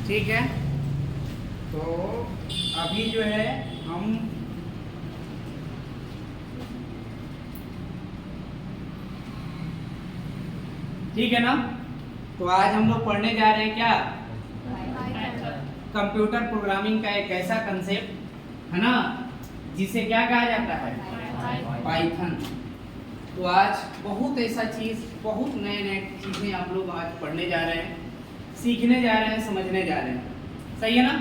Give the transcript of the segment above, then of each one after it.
ठीक है। तो अभी जो है हम ठीक है ना, तो आज हम लोग पढ़ने जा रहे हैं क्या, कंप्यूटर प्रोग्रामिंग का एक ऐसा कंसेप्ट है ना जिसे क्या कहा जाता है, पाइथन। तो आज बहुत ऐसा चीज, बहुत नए नए चीजें आप लोग आज पढ़ने जा रहे हैं, सीखने जा रहे हैं, समझने जा रहे हैं, सही है ना।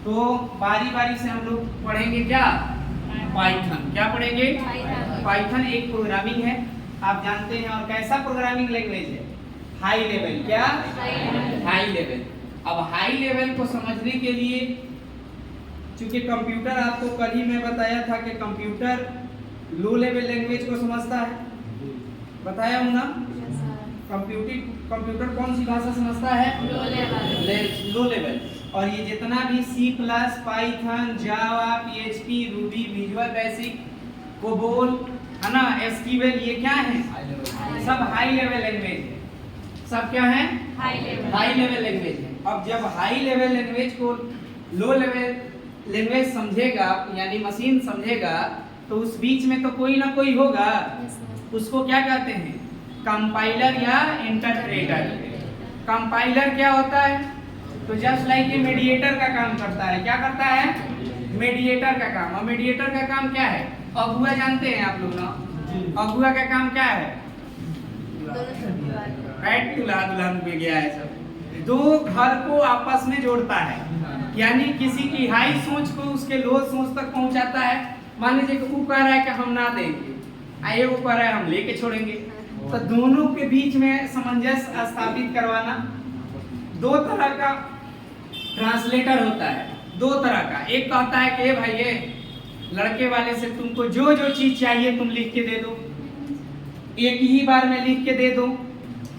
तो बारी बारी से हम लोग पढ़ेंगे क्या, पाइथन। क्या पढ़ेंगे, पाइथन एक प्रोग्रामिंग है, आप जानते हैं। और कैसा प्रोग्रामिंग लैंग्वेज है, हाई लेवल। क्या, हाई लेवल। अब हाई लेवल को समझने के लिए, चूंकि कंप्यूटर, आपको कल ही मैं बताया था कि कंप्यूटर लो लेवल लैंग्वेज को समझता है, बताया हूं ना। कंप्यूटर कौन सी भाषा समझता है, लो लेवल। और ये जितना भी C plus, Python, Java, PHP, Ruby, Visual Basic, COBOL है ना, एसक्यूएल, ये क्या है, सब हाई लेवल लैंग्वेज है। सब क्या है, हाई लेवल लैंग्वेज है। अब जब हाई लेवल लैंग्वेज को लो लेवल लैंग्वेज समझेगा, यानी मशीन समझेगा, तो उस बीच में तो कोई ना कोई होगा, उसको क्या कहते हैं, कंपाइलर या इंटरप्रेटर। कंपाइलर क्या होता है, तो जस्ट लाइक ये मीडिएटर का काम करता है। क्या करता है, मीडिएटर का काम। और मीडिएटर का काम क्या है, अगुआ जानते हैं आप लोग ना, अगुआ का काम क्या है, राइट, दूल्हा दुल्हन में गया है सब, दो घर को आपस में जोड़ता है, यानी किसी की हाई सोच को उसके लो सोच तक पहुंचाता है। मान लीजिए कि वो कह रहा है कि हम ना देंगे, आइए वो कह रहा है हम लेके छोड़ेंगे, तो दोनों के बीच में सामंजस्य स्थापित करवाना। दो तरह का ट्रांसलेटर होता है, दो तरह का। एक कहता है कि भाई ये लड़के वाले से तुमको जो जो चीज चाहिए तुम लिख के दे दो, एक ही बार में लिख के दे दो,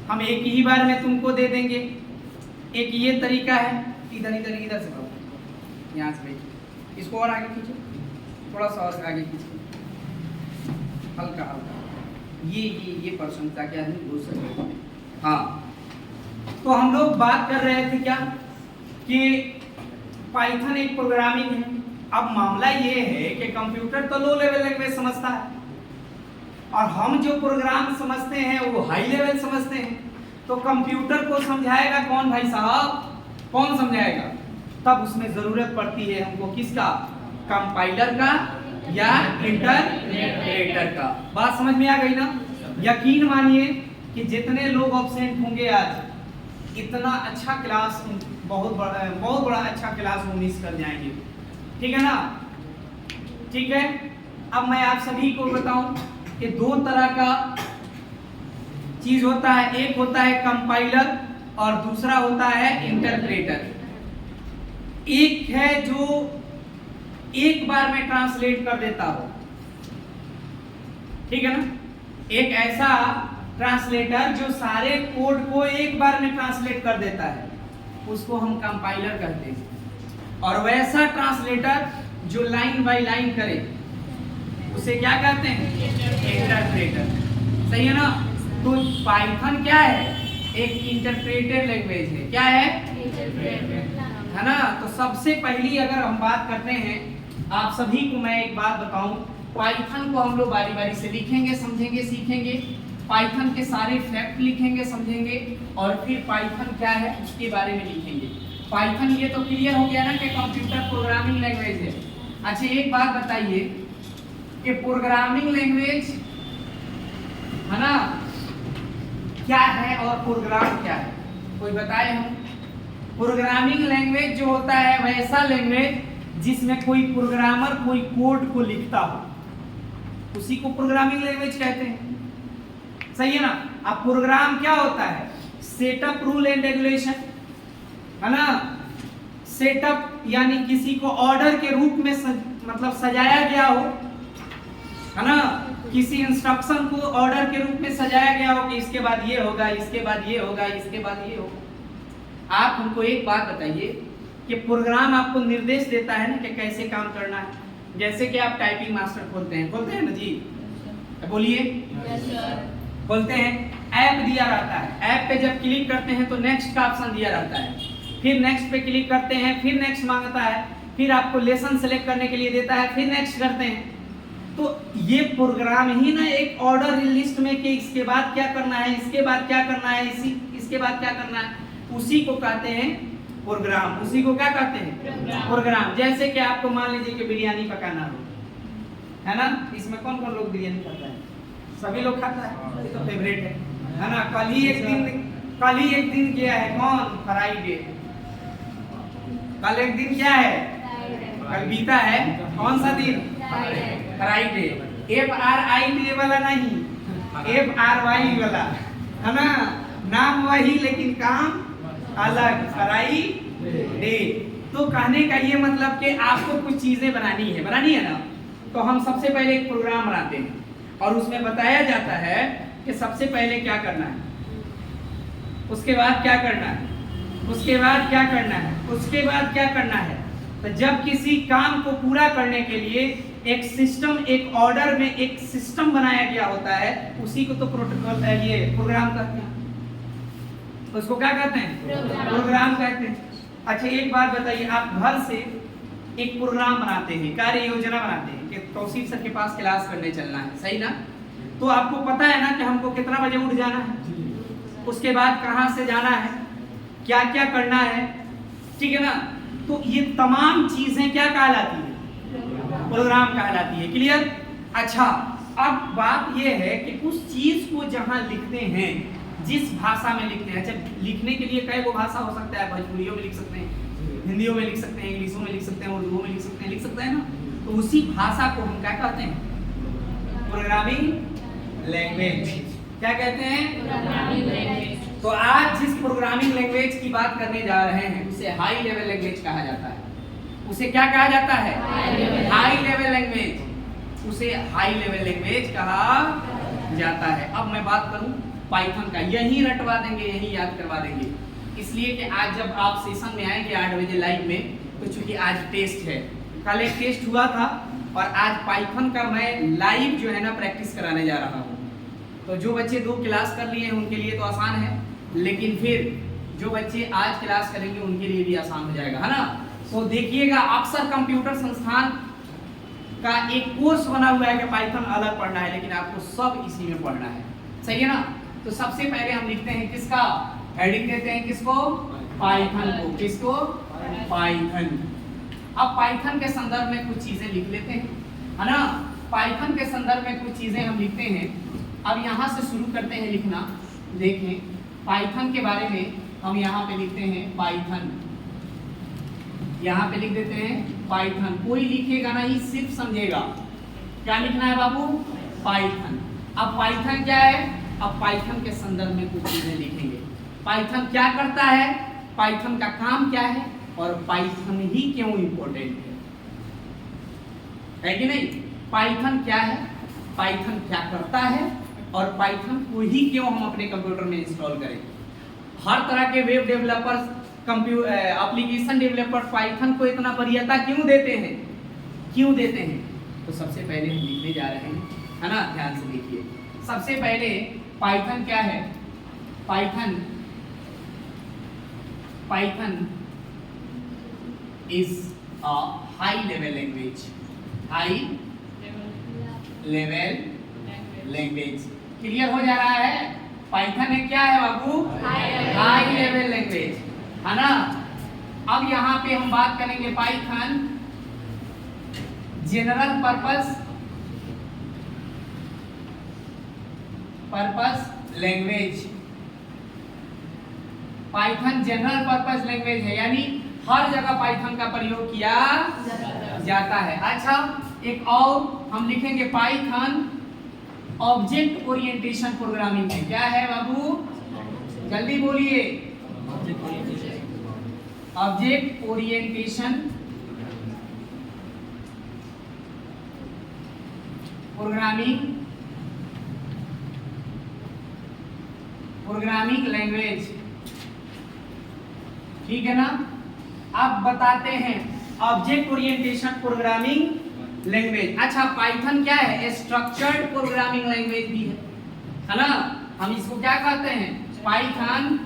हम एक ही बार में तुमको दे देंगे। एक ये तरीका है, इधर इधर इधर से करो, यहाँ से इसको और आगे खींचो, थोड़ा सा और आगे खींचो, हल्का हल्का, ये पर्सन ताकि आदमी बोल सके। हाँ, तो हम लोग बात कर रहे थे क्या, कि पाइथन एक प्रोग्रामिंग है। अब मामला ये है कि कंप्यूटर तो लो लेवल लैंग्वेज समझता है, और हम जो प्रोग्राम समझते हैं वो हाई लेवल समझते हैं। तो कंप्यूटर को समझाएगा कौन भाई साहब, कौन समझाएगा, तब उसमें जरूरत पड़ती है हमको किसका, कंपाइलर का या इंटरप्रेटर का। बात समझ में आ गई ना। यकीन मानिए कि जितने लोग ऑब्सेंट होंगे आज, इतना अच्छा क्लास, बहुत बड़ा अच्छा क्लास वो मिस कर जाएंगे, ठीक है ना। ठीक है, अब मैं आप सभी को बताऊं कि दो तरह का चीज होता है, एक होता है कंपाइलर और दूसरा होता है इंटरप्रेटर। एक है जो एक बार में ट्रांसलेट कर देता हो, ठीक है ना, एक ऐसा ट्रांसलेटर जो सारे कोड को एक बार में ट्रांसलेट कर देता है, उसको हम कंपाइलर कहते हैं। और वैसा ट्रांसलेटर जो लाइन बाय लाइन करे, उसे क्या कहते हैं, इंटरप्रेटर। सही है ना। तो पाइथन क्या है, एक इंटरप्रेटेड लैंग्वेज है। क्या है ना। तो सबसे पहली अगर हम बात करते हैं, आप सभी को मैं एक बात बताऊं, पाइथन को हम लोग बारी बारी से लिखेंगे, समझेंगे, सीखेंगे, पाइथन के सारे फैक्ट लिखेंगे, समझेंगे, और फिर पाइथन क्या है उसके बारे में लिखेंगे। पाइथन ये तो क्लियर हो गया ना कि कंप्यूटर प्रोग्रामिंग लैंग्वेज है। अच्छा, एक बात बताइए कि प्रोग्रामिंग लैंग्वेज है ना क्या है और प्रोग्राम क्या है, कोई बताए हम। प्रोग्रामिंग लैंग्वेज जो होता है वैसा लैंग्वेज जिसमें कोई प्रोग्रामर कोई कोड को लिखता हो, उसी को प्रोग्रामिंग लैंग्वेज कहते हैं। सही है ना। अब प्रोग्राम क्या होता है, सेटअप रूल एंड रेगुलेशन, है ना। सेटअप यानी किसी को ऑर्डर के रूप में मतलब सजाया गया हो, है ना, किसी इंस्ट्रक्शन को ऑर्डर के रूप में सजाया गया हो कि इसके बाद ये होगा, इसके बाद ये होगा, इसके बाद ये होगा। आप हमको एक बात बताइए कि प्रोग्राम आपको निर्देश देता है ना कि कैसे काम करना है। जैसे कि आप टाइपिंग मास्टर खोलते हैं ना जी, बोलिए, खोलते हैं, ऐप दिया रहता है, ऐप पे जब क्लिक करते हैं तो नेक्स्ट का ऑप्शन दिया रहता है, फिर नेक्स्ट पे क्लिक करते हैं, फिर नेक्स्ट मांगता है, फिर आपको लेसन सेलेक्ट करने के लिए देता है, फिर नेक्स्ट करते हैं। तो ये प्रोग्राम ही ना एक ऑर्डर लिस्ट में कि इसके बाद क्या करना है, इसके बाद क्या करना है, इसके बाद क्या करना है, उसी को कहते हैं प्रोग्राम। उसी को क्या कहते हैं? प्रोग्राम। जैसे कि आपको मान लीजिए कि बिरयानी पकाना हो, है ना, इसमें कौन कौन लोग बिरयानी खाता है? सभी लोग खाता है, ये तो फेवरेट है ना। कल ही एक दिन गया है, कौन? फ्राइडे। कल एक दिन क्या है? कल बीता है, कौन सा दिन? फ्राइडे। FRIDE वाला नहीं, FRY वाला, है ना। नाम वही लेकिन काम अलग, फ्राइडे। तो कहने का ये मतलब कि आपको कुछ चीजें बनानी है ना। तो हम सबसे पहले एक प्रोग्राम बनाते हैं और उसमें बताया जाता है कि सबसे पहले क्या करना है, उसके बाद क्या करना है, उसके बाद क्या करना है, उसके बाद क्या करना है। तो जब किसी काम को पूरा करने के लिए एक सिस्टम, एक ऑर्डर में एक सिस्टम बनाया गया होता है, उसी को तो प्रोटोकॉल है, ये प्रोग्राम कहते हैं। उसको क्या कहते हैं? प्रोग्राम कहते हैं। अच्छा एक बात बताइए, आप घर से एक प्रोग्राम बनाते हैं, कार्य योजना बनाते हैं कि तौसीफ सर के पास क्लास करने चलना है, सही ना। तो आपको पता है ना कि हमको कितना बजे उठ जाना है, उसके बाद कहाँ से जाना है, क्या क्या करना है, ठीक है ना। तो ये तमाम चीजें क्या कहलाती है? प्रोग्राम कहलाती है। क्लियर? अच्छा अब बात ये है कि उस चीज को जहां लिखते हैं, जिस भाषा में लिखते हैं, अच्छा लिखने के लिए कई वो भाषा हो सकता है, भोजपुरियों में लिख सकते हैं, हिंदियों में लिख सकते हैं, इंग्लिशों में लिख सकते हैं, उर्दू में लिख सकते हैं, लिख सकते हैं ना। तो उसी भाषा को हम क्या कहते हैं? Programming language. क्या कहते हैं? Programming language. तो आज जिस प्रोग्रामिंग लैंग्वेज की बात करने जा रहे हैं उसे हाई लेवल लैंग्वेज कहा जाता है। उसे क्या कहा जाता है? High level language. उसे हाई लेवल लैंग्वेज कहा जाता है। अब मैं बात करूं पाइथन का, यही रटवा देंगे, यही याद करवा देंगे, इसलिए कि आज जब आप सेशन में आएंगे 8 बजे लाइव में, तो चूंकि आज टेस्ट है, कल एक टेस्ट हुआ था और आज पाइथन का मैं लाइव जो है ना प्रैक्टिस कराने जा रहा हूँ। तो जो बच्चे 2 क्लास कर लिए हैं उनके लिए तो आसान है, लेकिन फिर जो बच्चे आज क्लास करेंगे उनके लिए भी आसान हो जाएगा, है ना। तो देखिएगा, अक्सर कंप्यूटर संस्थान का एक कोर्स बना हुआ है कि पाइथन अलग पढ़ना है, लेकिन आपको सब इसी में पढ़ना है, सही है ना। तो सबसे पहले हम लिखते हैं किसका हेडिंग देते हैं, किसको? पाइथन को। किसको? पाइथन। अब पाइथन के संदर्भ में कुछ चीजें लिख लेते हैं, है ना। पाइथन के संदर्भ में कुछ चीजें हम लिखते हैं। अब यहाँ से शुरू करते हैं लिखना। देखें पाइथन के बारे में हम यहाँ पे लिखते हैं पाइथन, यहाँ पे लिख देते हैं पाइथन। कोई लिखेगा नहीं, सिर्फ समझेगा क्या लिखना है बाबू, पाइथन। अब पाइथन क्या है, अब पाइथन के संदर्भ में कुछ चीजें लिखेंगे। पाइथन क्या करता है, पाइथन का काम क्या है, और पाइथन ही क्यों इंपॉर्टेंट है कि नहीं। पाइथन क्या है, पाइथन क्या करता है, और पाइथन को ही क्यों हम अपने कंप्यूटर में इंस्टॉल करें। हर तरह के web developers, application developer Python को इतना वरीयता क्यों देते हैं, क्यों देते हैं। तो सबसे पहले हम लिखने जा रहे हैं, है ना, ध्यान से देखिए। सबसे पहले पाइथन क्या है, Python is a high level language, high level language. Clear हो जा रहा है। पाइथन है क्या है बाबू, हाई लेवल लैंग्वेज, है ना। अब यहाँ पे हम बात करेंगे Python general purpose language. Python general purpose language है, यानी हर जगह पाइथन का प्रयोग किया जाता है। अच्छा एक और हम लिखेंगे पाइथन ऑब्जेक्ट ओरिएंटेशन प्रोग्रामिंग है। क्या है बाबू, जल्दी बोलिए। ऑब्जेक्ट ओरिएंटेशन प्रोग्रामिंग लैंग्वेज, ठीक है ना। अब बताते हैं ऑब्जेक्ट ओरिएंटेशन प्रोग्रामिंग लैंग्वेज। अच्छा पाइथन क्या है, स्ट्रक्चर्ड प्रोग्रामिंग लैंग्वेज भी है ना। हम इसको क्या कहते हैं, पाइथन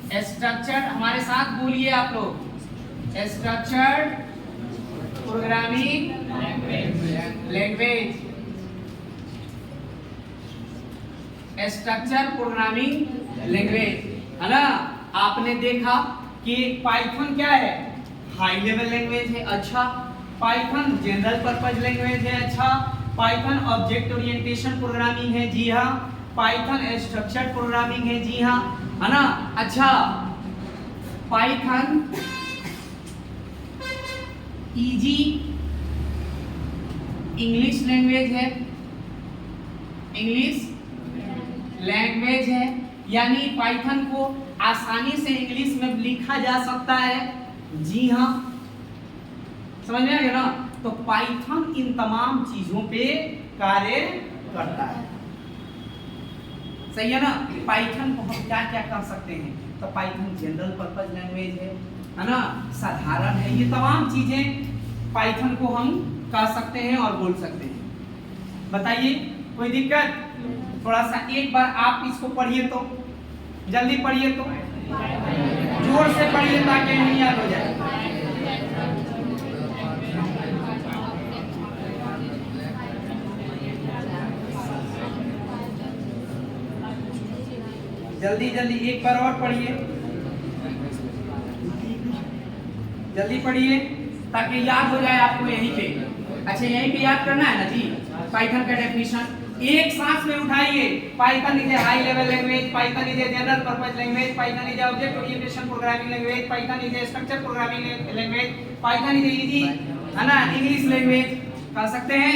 स्ट्रक्चर्ड, हमारे साथ बोलिए आप लोग, structured programming language, structure programming language, है ना। आपने देखा कि पाइथन क्या है, हाई लेवल लैंग्वेज है, अच्छा। पाइथन जनरल पर्पज लैंग्वेज है, अच्छा। पाइथन ऑब्जेक्ट ओरिएंटेशन प्रोग्रामिंग है, जी हाँ। पाइथन स्ट्रक्चर्ड प्रोग्रामिंग है, जी हाँ, है ना। अच्छा, पाइथन इजी इंग्लिश लैंग्वेज है, इंग्लिश लैंग्वेज है, यानी पाइथन को आसानी से इंग्लिश में लिखा जा सकता है, जी हाँ। समझ में आ गया ना। तो पाइथन इन तमाम चीजों पे कार्य करता है, सही है ना। पाइथन को हम क्या क्या कर सकते हैं, तो पाइथन जनरल पर्पज लैंग्वेज है ना, साधारण है, ये तमाम चीजें पाइथन को हम कर सकते हैं और बोल सकते हैं। बताइए कोई दिक्कत? थोड़ा सा एक बार आप इसको पढ़िए, तो जल्दी पढ़िए, तो जोर से पढ़िए ताकि नहीं याद हो जाए। जल्दी जल्दी एक बार और पढ़िए, जल्दी पढ़िए ताकि याद हो जाए आपको यहीं पे। अच्छा, यहीं पे याद करना है ना जी। पाइथन का डेफिनेशन एक सांस में उठाइए। Python is a high level language, Python is a general purpose language, Python is a object orientation programming language, Python is a structure programming language, Python is a easy, है ना, English language. कर सकते हैं?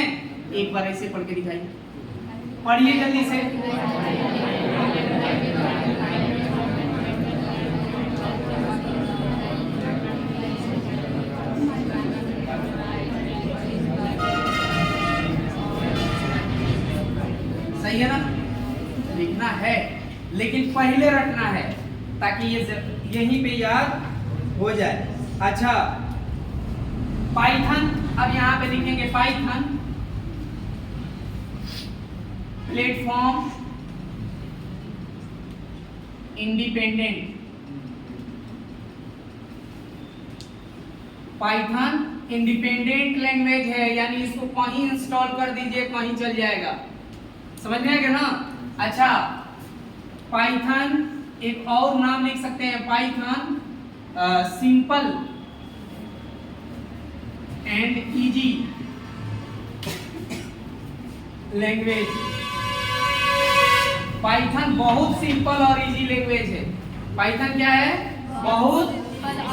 एक बार ऐसे पढ़ के दिखाइए, पढ़िए जल्दी से। सही है ना, लिखना है लेकिन पहले रखना है ताकि ये यहीं पे याद हो जाए। अच्छा, पाइथन, अब यहां पे लिखेंगे Python platform independent, Python independent language है, यानी इसको कहीं इंस्टॉल कर दीजिए कहीं चल जाएगा। समझ में आ गया ना। अच्छा, पाइथन एक और नाम लिख सकते हैं, Python simple and easy language. Python बहुत सिंपल और इजी लैंग्वेज है। पाइथन क्या है? बहुत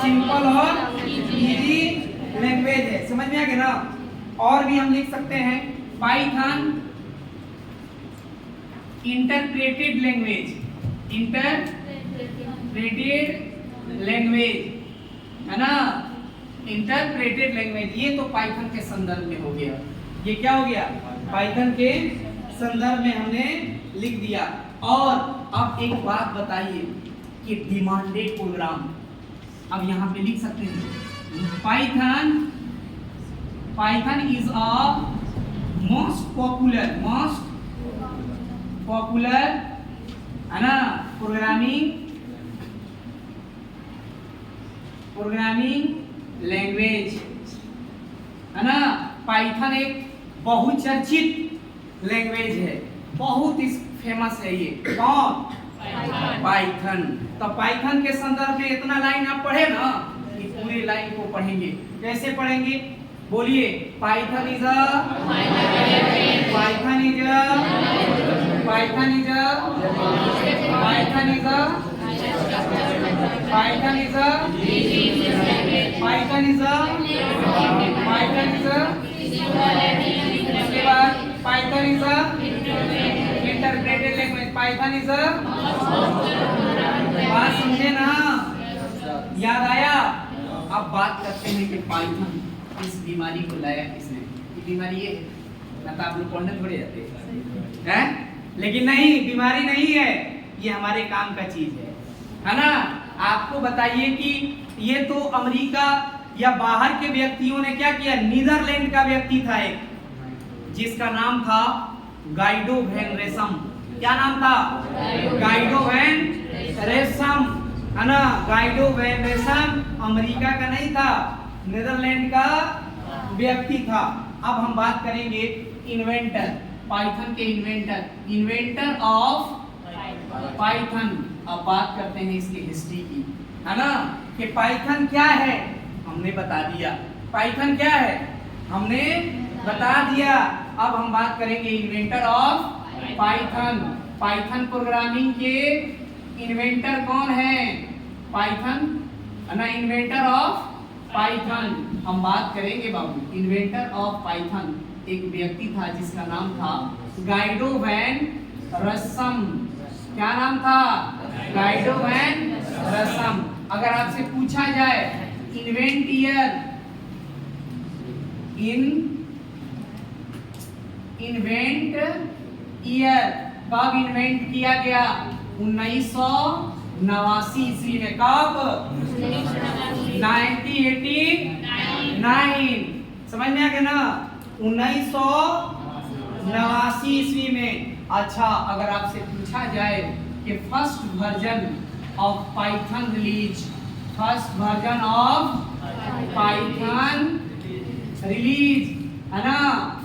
सिंपल और इजी लैंग्वेज है। समझ में आ गया ना। और भी हम लिख सकते हैं Python interpreted language, interpreted language, है ना, इंटरप्रेटेड लैंग्वेज। ये तो पाइथन के संदर्भ में हो गया। ये क्या हो गया? पाइथन के संदर्भ में हमने लिख दिया। और अब एक बात बताइए कि डिमांडेड प्रोग्राम, अब यहाँ पे लिख सकते हैं Python is a most popular, है ना, प्रोग्रामिंग लैंग्वेज, है ना। पाइथन एक बहुचर्चित लैंग्वेज है, बहुत फेमस है। ये कौन? पाइथन। तो पाइथन के संदर्भ में इतना लाइन आप पढ़े ना कि पूरी लाइन को पढ़ेंगे। कैसे पढ़ेंगे? बोलिए, पाइथन इज उसके बाद Python is interpreted language. Python is बात समझे ना? याद आया? अब बात करते हैं कि पाइथन इस बीमारी को लाया किसने? ये बीमारी ये ना, तो आप लोग पढ़ने थोड़े जाते हैं, लेकिन नहीं, बीमारी नहीं है, ये हमारे काम का चीज है ना। आपको बताइए कि ये तो अमेरिका या बाहर के व्यक्तियों ने क्या किया? नीदरलैंड का व्यक्ति था एक, जिसका नाम था गाइडो वैन रेसम। क्या नाम था? गाइडो वैन रेसम। है ना। गाइडो वैन रेसम अमेरिका का नहीं था, नीदरलैंड का व्यक्ति था। अब हम बात करेंगे इन्वेंटर, पाइथन के इन्वेंटर ऑफ पाइथन। अब बात करते हैं इसकी हिस्ट्री की, है ना, कि पाइथन क्या है हमने बता दिया। पाइथन क्या है हमने बता दिया। अब हम बात करेंगे inventor of Python. Python programming के इन्वेंटर कौन है? पाइथन, है ना, इन्वेंटर ऑफ पाइथन। हम बात करेंगे बाबू इन्वेंटर ऑफ पाइथन। एक व्यक्ति था जिसका नाम था गाइडो वैन रसम। क्या नाम था? गाइडो वैन रसम। अगर आपसे पूछा जाए इन्वेंट ईयर, इन्वेंट ईयर कब इन्वेंट किया गया? 1989 ईस्वी में। कब? 1989। समझ में आ गया ना? 1989 ईस्वी में। अच्छा, अगर आपसे पूछा जाए कि first version of Python release, first version of Python release, है ना,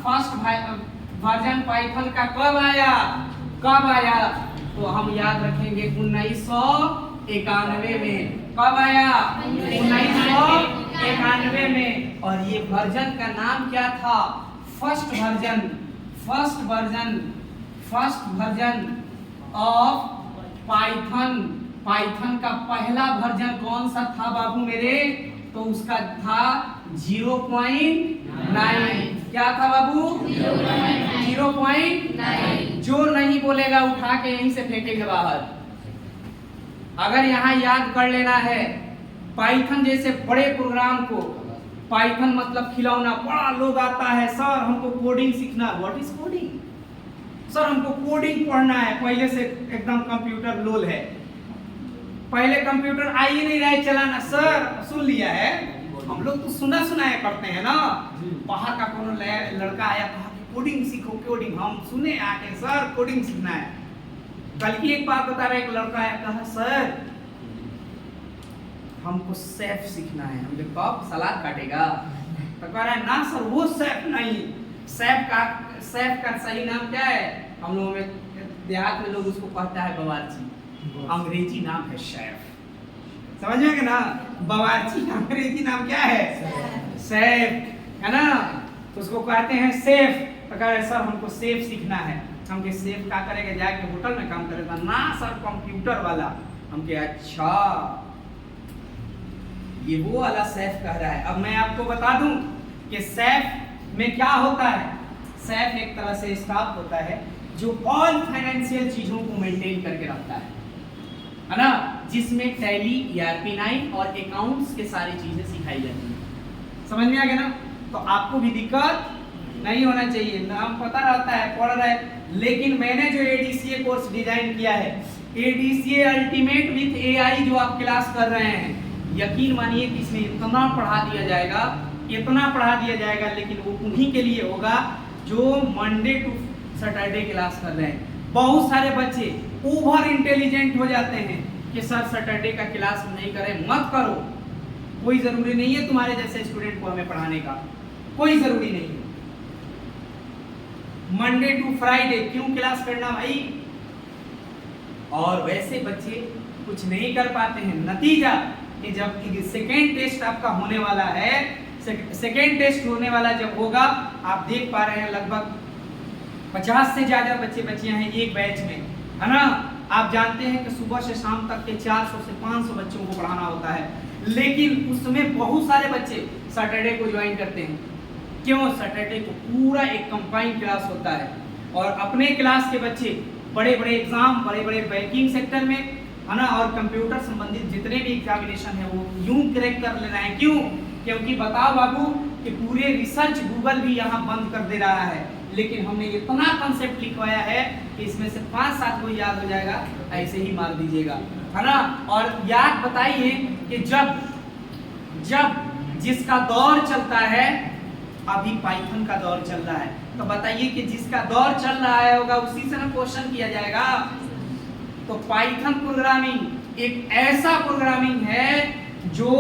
फर्स्ट वर्जन पाइथन का कब आया? कब आया? तो हम याद रखेंगे 1991 में। कब आया? 1991 में। और ये वर्जन का नाम क्या था? First version of Python. Python का पहला वर्जन कौन सा था बाबू मेरे? तो उसका था 0.9। क्या था बाबू? 0.9। जो नहीं बोलेगा उठा के यहीं से फेंकेंगे बाहर। अगर यहाँ याद कर लेना है पाइथन जैसे बड़े प्रोग्राम को। पाइथन मतलब खिलौना। बड़ा लोग आता है, सर हमको कोडिंग सीखना। What is coding? सर हमको कोडिंग पढ़ना है। पहले से एकदम कंप्यूटर लोल है, पहले कंप्यूटर आ ही नहीं रहा है चलाना। सर सुन लिया है, हम लोग तो सुना है करते हैं ना। बाहर का कोनो लड़का आया, कहा कोडिंग सीखो कोडिंग। हम सुने आके सर कोडिंग सीखना है। कल की एक बात बता रहा, एक लड़का आया, कहा सर हमको सेफ सीखना है। हमने कब? सलाद काटेगा? तो कह रहा है ना सर वो सेफ नहीं, सेफ का सही नाम क्या है? हम लोगों में देहात में लोग उसको कहता है बवार्ची। अंग्रेजी नाम है शेफ। समझ में ना? बवार्ची अंग्रेजी नाम क्या है? सेफ, है ना। तो उसको कहते हैं सेफ। तो कह रहे सर हमको सेफ सीखना है। हम के सेफ क्या करेगा? जाके होटल में काम करेगा? ना सर कंप्यूटर वाला। हम के अच्छा ये वो वाला सेफ कह रहा है। अब मैं आपको बता दूं कि सेफ में क्या होता है। सेफ एक तरह से स्टाफ होता है जो ऑल फाइनेंशियल चीजों को मेंटेन करके रखता है ना, जिसमें टैली, ERP9 और अकाउंट्स के सारी चीजें सिखाई जाती हैं। समझ में आ गया ना? तो आपको भी दिक्कत नहीं होना चाहिए। नाम पता रहता है, पढ़ रहे। लेकिन मैंने जो ADCA कोर्स डिजाइन किया है, ADCA अल्टीमेट विथ AI जो आप क्लास कर रहे हैं, यकीन मानिए कि इसमें इतना पढ़ा दिया जाएगा, लेकिन वो उन्हीं के लिए होगा जो मंडे टू सैटरडे क्लास कर रहे हैं। बहुत सारे बच्चे ओवर इंटेलिजेंट हो जाते हैं कि सर सैटरडे का क्लास नहीं करें। मत करो, कोई जरूरी नहीं है तुम्हारे जैसे स्टूडेंट को हमें पढ़ाने का, कोई जरूरी नहीं है। मंडे टू फ्राइडे क्यों क्लास करना भाई? और वैसे बच्चे कुछ नहीं कर पाते हैं। नतीजा कि जब सेकेंड टेस्ट आपका होने वाला है, सेकेंड टेस्ट होने वाला जब होगा, आप देख पा रहे हैं लगभग 50 से ज्यादा बच्चियां हैं एक बैच में, है ना। आप जानते हैं कि सुबह से शाम तक के 400 से 500 बच्चों को पढ़ाना होता है, लेकिन उसमें बहुत सारे बच्चे सैटरडे को ज्वाइन करते हैं। क्यों? सैटरडे को पूरा एक कंबाइंड क्लास होता है और अपने क्लास के बच्चे बड़े एग्जाम, बड़े बैंकिंग सेक्टर में, है ना, और कंप्यूटर संबंधित जितने भी एग्जामिनेशन है वो यूं क्रैक कर लेना है। क्यों? क्योंकि बताओ बाबू कि पूरे रिसर्च गूगल भी यहाँ बंद कर दे रहा है, लेकिन हमने इतना कंसेप्ट लिखवाया है कि इसमें से 5-7 को याद हो जाएगा, ऐसे ही मार दीजिएगा, है ना। और याद बताइए कि जब जिसका दौर चलता है, अभी पाइथन का दौर चल रहा है, तो बताइए कि जिसका दौर चल रहा है होगा उसी से ना क्वेश्चन किया जाएगा। तो पाइथन प्रोग्रामिंग एक ऐसा प्रोग्रामिंग है जो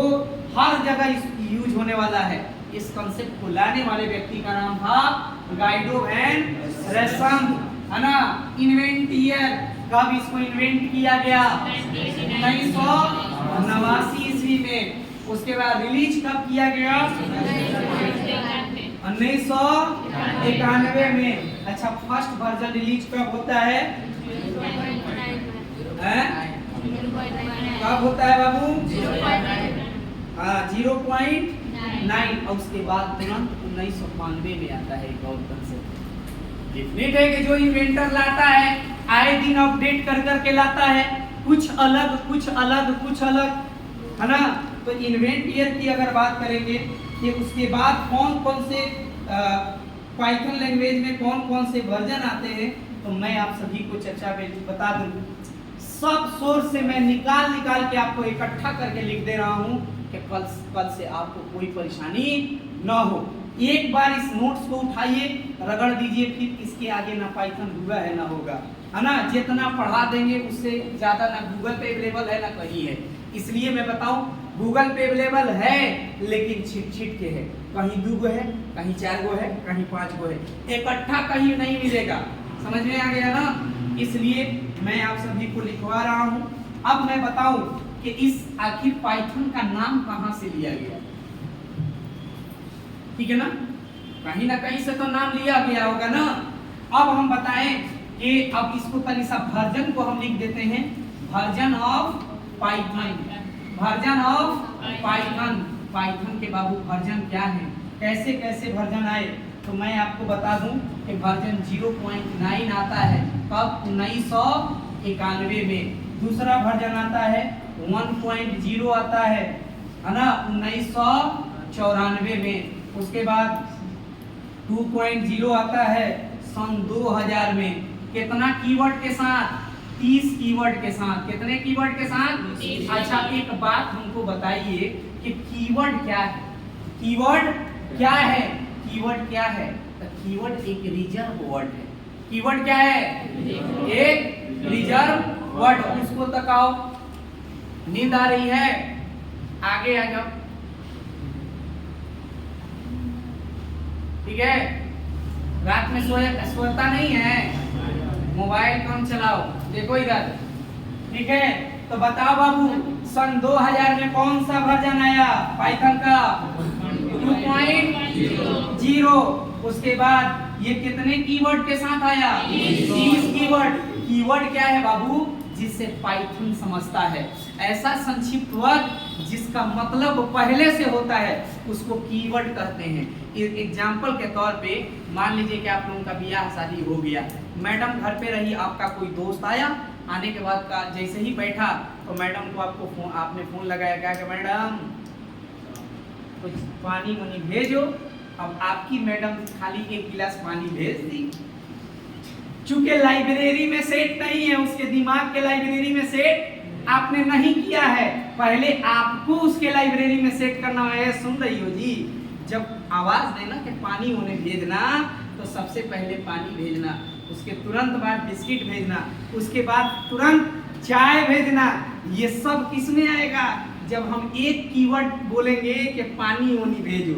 हर जगह यूज होने वाला है। इस कंसेप्ट को लाने वाले व्यक्ति का नाम था गाइडो वैन रेसम, है ना। इन्वेंट ईयर, कब इसको इन्वेंट किया गया? 1989 ईस्वी में। उसके बाद रिलीज कब किया गया? 1991 में। अच्छा, फर्स्ट वर्जन रिलीज कब होता है? कब होता है बाबू? 0.9। और उसके बाद तुरंत 1992 में आता है एक और कंसेप्ट। डेफिनेट है कि जो इन्वेंटर लाता है आए दिन अपडेट कर करके लाता है, कुछ अलग कुछ अलग कुछ अलग, है ना। तो इन्वेंट ईयर की अगर बात करेंगे कि उसके बाद कौन कौन से पाइथन लैंग्वेज में कौन कौन से वर्जन आते हैं, तो मैं आप सभी को चर्चा में बता दूं। सब सोर्स से मैं निकाल के आपको इकट्ठा करके लिख दे रहा हूं कि कल से आपको कोई परेशानी ना हो। एक बार इस नोट्स को उठाइए, रगड़ दीजिए, फिर इसके आगे ना पाइथन हुआ है ना होगा, है ना। जितना पढ़ा देंगे उससे ज्यादा ना गूगल पे अवेलेबल है ना कहीं है। इसलिए मैं बताऊं, गूगल पे अवेलेबल है लेकिन छिट के है, कहीं 2 गो है, कहीं 4 गो है, कहीं 5 गो है, इकट्ठा कहीं नहीं मिलेगा। समझ में आ गया ना। इसलिए मैं आप सभी को लिखवा रहा हूं। अब मैं बताऊं कि इस आखिर पाइथन का नाम कहां से लिया गया, ठीक है ना। कहीं ना कहीं से तो नाम लिया गया होगा ना। अब हम बताएं कि अब इसको तनी सा वर्जन को हम लिख देते हैं, version of Python. Version of Python, Python के बाबू वर्जन क्या है, कैसे कैसे वर्जन आए, तो मैं आपको बता दूं कि वर्जन 0.9 आता है कब? 1991 में। दूसरा वर्जन आता है 1.0 आता है ना, 1994 में। उसके बाद 2.0 आता है सन 2000 में। कितना कीवर्ड के साथ? 30 कीवर्ड के साथ। कितने कीवर्ड के साथ? अच्छा, एक बात हमको बताइए कि कीवर्ड क्या है? कीवर्ड क्या है? कीवर्ड क्या है? तो कीवर्ड एक रिजर्व वर्ड है। कीवर्ड क्या है? एक रिजर्व वर्ड। उसको तकाओ, नींद आ रही है? आगे आ जाओ, ठीक है। रात में सोता नहीं है, मोबाइल कम चलाओ, देखो इधर, ठीक है। तो बताओ बाबू, सन 2000 में कौन सा वर्जन आया पाइथन का? 2.0। उसके बाद ये कितने कीवर्ड के साथ आया? 30 कीवर्ड। कीवर्ड क्या है बाबू? जिसे पाइथन समझता है। ऐसा संक्षिप्त वर्ड जिसका मतलब पहले से होता है उसको कीवर्ड कहते हैं। एग्जाम्पल के तौर पे मान लीजिए कि आप लोगों का ब्याह शादी हो गया, मैडम घर पे रही, आपका कोई दोस्त आया, आने के बाद का जैसे ही बैठा तो मैडम को आपने फोन लगाया, क्या कि मैडम कुछ पानी वानी भेजो। अब आपकी मैडम खाली 1 गिलास पानी भेज दी। चूंकि लाइब्रेरी में सेट नहीं है, उसके दिमाग के लाइब्रेरी में सेट आपने नहीं किया है, पहले आपको उसके लाइब्रेरी में सेट करना है। सुन रही हो जी? जब आवाज देना कि पानी उन्हें भेजना, तो सबसे पहले पानी भेजना, उसके तुरंत बाद बिस्किट भेजना, उसके बाद तुरंत चाय भेजना। ये सब किसमें आएगा? जब हम एक कीवर्ड बोलेंगे कि पानी ओनी भेजो।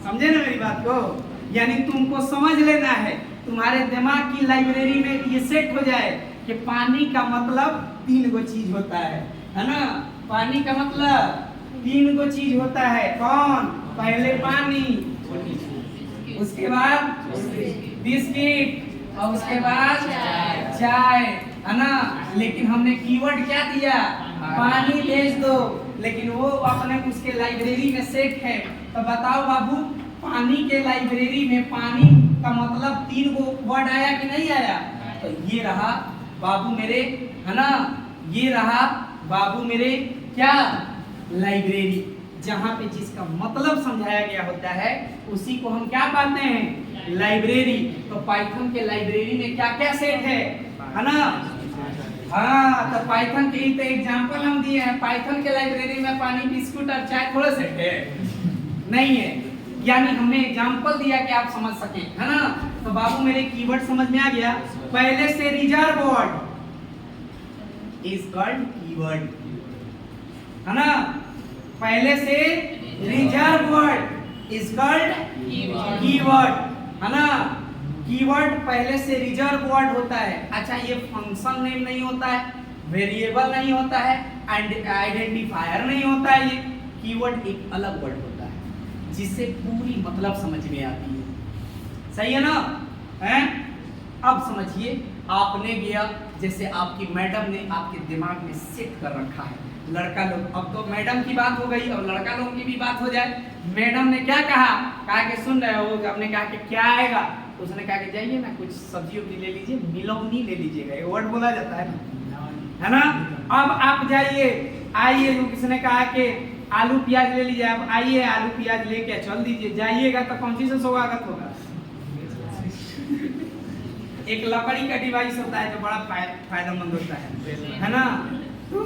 समझे ना मेरी बात को? यानी तुमको समझ लेना है, तुम्हारे दिमाग की लाइब्रेरी में ये सेट हो जाए कि पानी का मतलब 3 गो चीज होता है ना। पानी का मतलब 3 गो चीज होता है। कौन? पहले पानी, उसके बाद बिस्किट और उसके बाद चाय, है ना। लेकिन हमने कीवर्ड क्या दिया? पानी भेज दो। लेकिन वो अपने उसके लाइब्रेरी में सेट है। तो बताओ बाबू, पानी के लाइब्रेरी में पानी का मतलब 3 गो वर्ड आया कि नहीं आया? तो ये रहा बाबू मेरे, है ना, ये रहा बाबू मेरे क्या? लाइब्रेरी, जहाँ पे जिसका मतलब समझाया गया होता है उसी को हम क्या कहते हैं? लाइब्रेरी। तो पाइथन के लाइब्रेरी में क्या क्या सेट है ना। हाँ, तो पाइथन के ही तो एग्जाम्पल हम दिए हैं। पाइथन के लाइब्रेरी में पानी, बिस्कुट और चाय थोड़ा सेट है नहीं है, यानी हमने एग्जाम्पल दिया कि आप समझ सके, है ना। तो बाबू मेरे कीवर्ड समझ में आ गया। पहले से reserve word, is called keyword, है ना। पहले से reserve word is called keyword, है ना। कीवर्ड पहले से रिजर्व वर्ड होता है। अच्छा, ये फंक्शन नेम नहीं होता है, वेरिएबल नहीं होता है, आइडेंटिफायर नहीं होता है। ये कीवर्ड एक अलग वर्ड होता है जिससे पूरी मतलब समझ में आती है। सही है ना? हैं? अब समझिए, आपने गया, जैसे आपकी मैडम ने आपके दिमाग में सेट कर रखा है, लड़का लोग, अब तो मैडम की बात हो गई और लड़का लोग की भी बात हो जाए। मैडम ने क्या कहा कि सुन रहे हो, आपने कहा कि क्या आएगा, उसने कहा कि जाइए ना कुछ सब्जी उब्जी ले लीजिए, मिलौनी ले लीजिएगा, ये वर्ड बोला जाता है ना। अब आप जाइए, आइए, किसने कहा कि आलू प्याज ले लीजिए, आप आइए आलू प्याज लेके चल दीजिए, जाइएगा तो कौन सी से स्वागत होगा? एक लकड़ी का डिवाइस होता है जो बड़ा फायदेमंद होता है ना। तो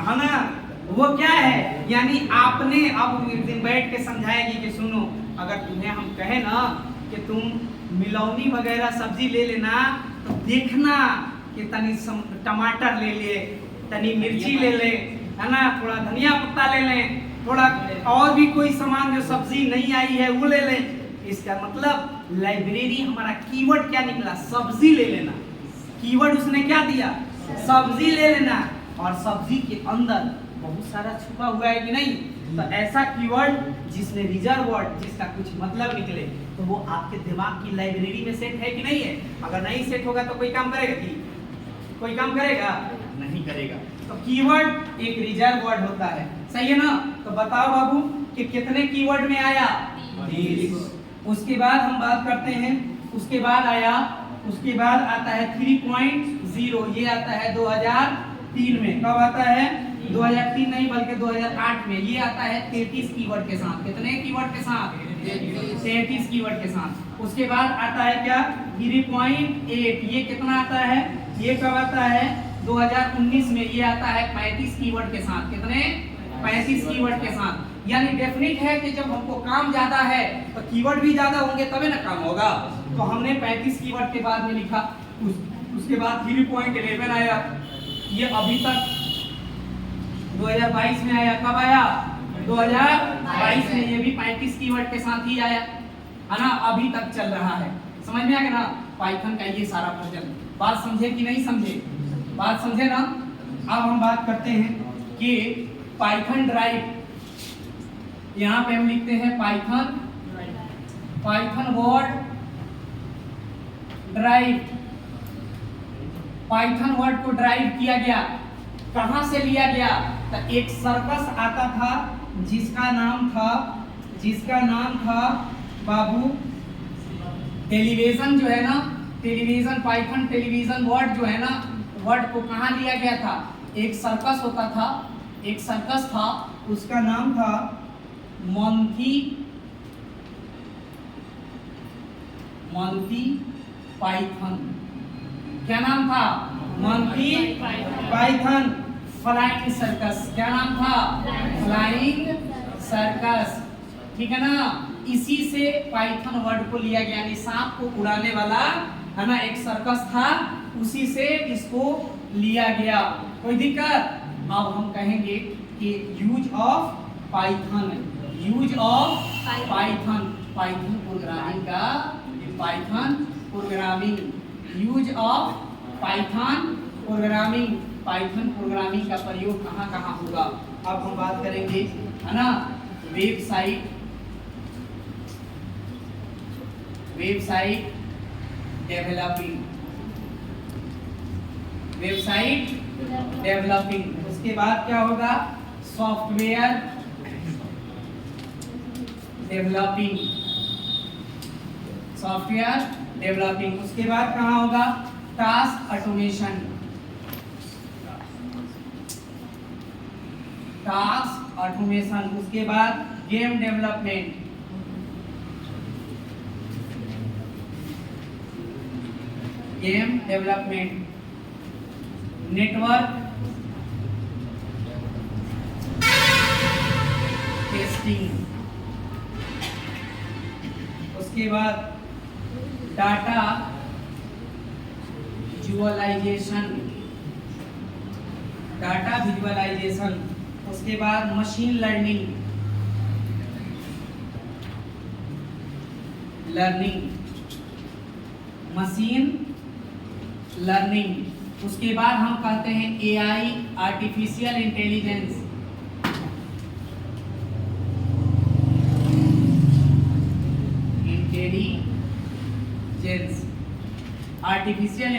है ना, वो क्या है, यानी आपने अब एक दिन बैठ के समझाएगी कि सुनो, अगर तुम्हें हम कहे ना कि तुम मिलौनी वगैरह सब्जी ले लेना, तो देखना कि तनी टमाटर ले ले, तनी मिर्ची ले ले, है ना, थोड़ा धनिया पत्ता ले लें, थोड़ा और भी कोई सामान जो सब्जी नहीं आई है वो ले लें। इसका मतलब लाइब्रेरी हमारा कीवर्ड क्या निकला? सब्जी ले लेना। कीवर्ड उसने क्या दिया? सब्जी ले लेना। और सब्जी के अंदर बहुत सारा छुपा हुआ है कि नहीं? तो ऐसा कीवर्ड जिसने रिजर्व वर्ड, जिसका कुछ मतलब निकले, तो वो आपके दिमाग की लाइब्रेरी में सेट है कि नहीं है? अगर नहीं सेट होगा तो कोई काम करेगा कि कोई काम करेगा? नहीं करेगा। तो कीवर्ड एक रिजर्व वर्ड होता है, सही है ना। तो बताओ बाबू कि कितने कीवर्ड में आया? 30। उसके बाद हम बात करते हैं, उसके बाद आता है 3.0, ये आता है 2003 में। कब आता है? 2003 नहीं बल्कि 2008 में। ये आता है 33 कीवर्ड के साथ। कितने कीवर्ड के साथ? 33 कीवर्ड के साथ। उसके बाद आता है क्या? 3.8। ये कितना आता है? ये कब आता है? 2019 में। ये आता है 35 कीवर्ड के साथ। कितने? 35 कीवर्ड के साथ। यानी डेफिनेट है कि जब हमको काम ज्यादा है तो कीवर्ड भी ज्यादा होंगे तभी ना काम होगा। तो हमने 35 कीवर्ड के बाद में लिखा। उसके बाद 3.11 आया। ये अभी तक 2022 में आया। कब आया? 2022 में। ये भी 35 कीवर्ड के साथ ही आया, है ना। अभी तक चल रहा है। समझ में आ गया ना पाइथन का ये सारा प्रोजेक्ट? बात समझे कि नहीं समझे? बात समझे ना। अब हम बात करते हैं कि पाइथन ड्राइव, यहाँ पे हम लिखते हैं Python word drive. Python word को ड्राइव किया गया, कहां से लिया गया? तो एक सर्कस आता था जिसका नाम था बाबू टेलीविजन, जो है ना, टेलीविजन। पाइथन टेलीविजन वर्ड जो है ना, वर्ड को कहां लिया गया था? एक सर्कस होता था, एक सर्कस था, उसका नाम था मंथी पाइथन। क्या नाम था? मंथी पाइथन फ्लाइंग सर्कस। क्या नाम था? Flying circus. ठीक है ना। इसी से पाइथन वर्ड को लिया गया, यानी सांप को उड़ाने वाला, है ना, एक सर्कस था, उसी से इसको लिया गया। कोई दिक्कत? अब हम कहेंगे कि यूज ऑफ पाइथन प्रोग्रामिंग का, यूज ऑफ पाइथन प्रोग्रामिंग का प्रयोग कहाँ कहाँ होगा? अब हम बात करेंगे, है ना, वेबसाइट डेवलपिंग। उसके बाद क्या होगा? Software developing. उसके बाद कहाँ होगा? Task automation. उसके बाद गेम डेवलपमेंट। Network testing. उसके बाद डाटा विजुअलाइजेशन। डाटा विजुअलाइजेशन, उसके बाद मशीन मशीन लर्निंग, उसके बाद हम कहते हैं AI, artificial intelligence, artificial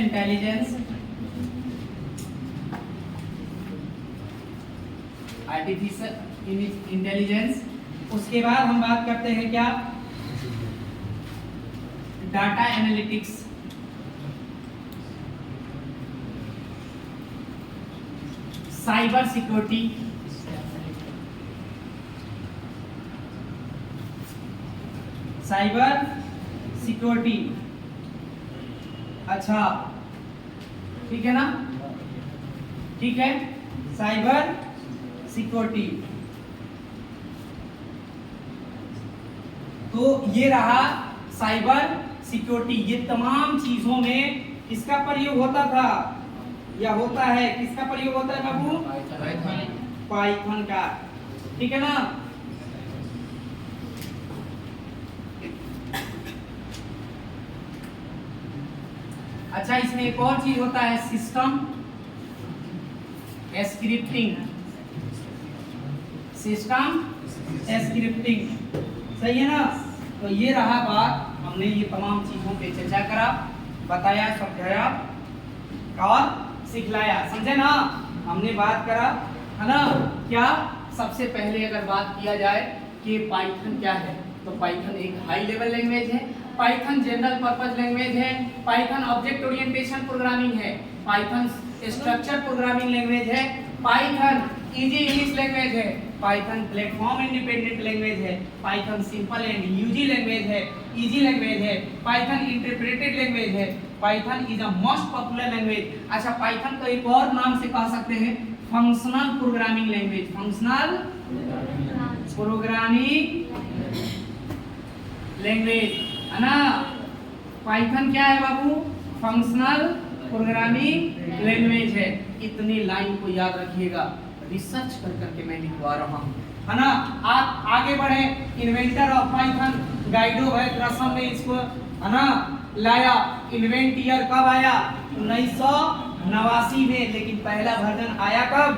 intelligence, उसके बाद हम बात करते हैं क्या, डाटा एनालिटिक्स, साइबर सिक्योरिटी, अच्छा ठीक है ना, ठीक है, साइबर सिक्योरिटी। तो ये रहा साइबर सिक्योरिटी। ये तमाम चीजों में किसका प्रयोग होता था या होता है, किसका प्रयोग होता है बाबू, पाइथन का, ठीक है ना। अच्छा, इसमें एक और चीज होता है सिस्टम स्क्रिप्टिंग, सही है ना। तो ये रहा बात, हमने ये तमाम चीजों पे चर्चा करा, बताया, समझाया और सिखलाया, समझे ना। हमने बात करा है ना, क्या सबसे पहले अगर बात किया जाए कि पाइथन क्या है, तो पाइथन एक हाई लेवल लैंग्वेज है, पाइथन जनरल पर्पस लैंग्वेज है, पाइथन ऑब्जेक्ट ओरिएंटेशन प्रोग्रामिंग है, पाइथन स्ट्रक्चर प्रोग्रामिंग लैंग्वेज है, पाइथन इजी इंग्लिश लैंग्वेज है, पाइथन प्लेटफॉर्म इंडिपेंडेंट लैंग्वेज है, Python simple and easy language है, इजी लैंग्वेज है, Python interpreted language है, Python is a most popular language. अच्छा, Python को एक और नाम से कह सकते हैं functional programming language, functional programming language, है ना। पाइथन क्या है बाबू, फंक्शनल प्रोग्रामिंग लैंग्वेज है। इतनी लाइन को याद रखिएगा, रिसर्च कर करके मैं लिखवा रहा हूँ, है ना। आप आगे बढ़े, इन्वेंटर ऑफ पाइथन गाइडो है रसम ने इसको, है ना, लाया। इन्वेंट ईयर कब आया, 1989 में, लेकिन पहला वर्जन आया कब,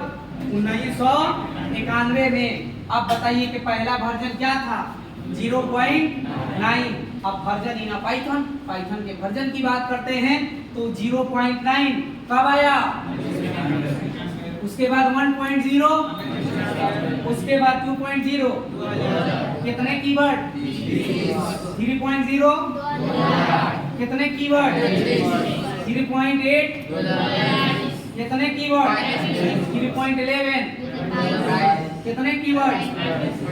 1991 में। अब बताइए कि पहला वर्जन क्या था, 0.9। अब वर्जन इन पाइथन, पाइथन के वर्जन की बात करते हैं तो 0.9 कब आया, उसके बाद 1.0, उसके बाद 2.0, कितने कीवर्ड, 3.0, कितने कीवर्ड, 3.8, कितने कीवर्ड, 3.11, कितने कीवर्ड।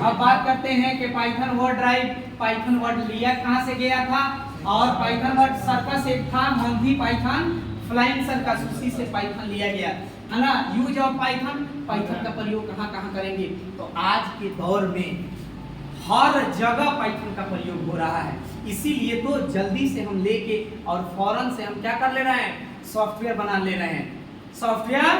अब बात करते हैं कि Python word drive, Python word लिया कहां से गया था, और पाइथन वर्ड सर्कस एक था, मंथली पाइथन फ्लाइंग सर्कस, उसी से पाइथन लिया गया, है ना। यूज ऑफ पाइथन, पाइथन का प्रयोग कहां कहां करेंगे, तो आज के दौर में हर जगह पाइथन का प्रयोग हो रहा है। इसीलिए तो जल्दी से हम लेके और फौरन से हम क्या कर ले रहे हैं, सॉफ्टवेयर बना ले रहे हैं, सॉफ्टवेयर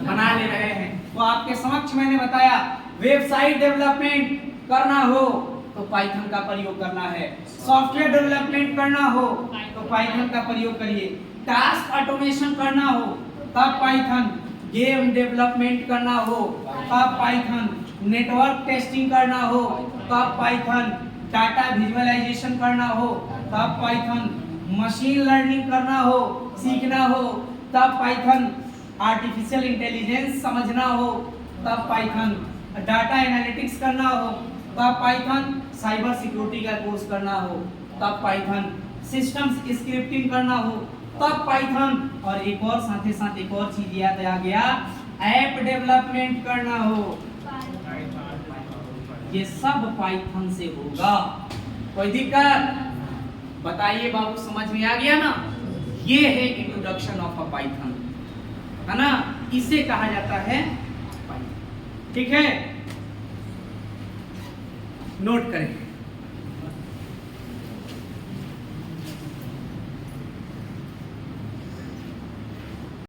बना ले रहे हैं। तो आपके समक्ष मैंने बताया, वेबसाइट डेवलपमेंट करना हो तो पाइथन का प्रयोग करना है, सॉफ्टवेयर डेवलपमेंट करना हो तो पाइथन का प्रयोग करिए, टास्क ऑटोमेशन करना हो तब पाइथन, गेम डेवलपमेंट करना हो तब पाइथन, नेटवर्क टेस्टिंग करना हो तब पाइथन, डाटा विजुअलाइजेशन करना हो तब पाइथन, मशीन लर्निंग करना हो, सीखना हो तब पाइथन, आर्टिफिशियल इंटेलिजेंस समझना हो तब पाइथन, डाटा एनालिटिक्स करना हो तब पाइथन, साइबर सिक्योरिटी का कोर्स करना हो तब पाइथन, सिस्टम्स स्क्रिप्टिंग करना हो तब पाइथन, और एक और साथ ही साथ एक और चीज याद आ गया, ऐप डेवलपमेंट करना हो, ये सब पाइथन से होगा। कोई दिक्कत, बताइए बाबू, समझ में आ गया ना। ये है इंट्रोडक्शन ऑफ अ पाइथन, है ना, इसे कहा जाता है पाइथन, ठीक है। नोट करें,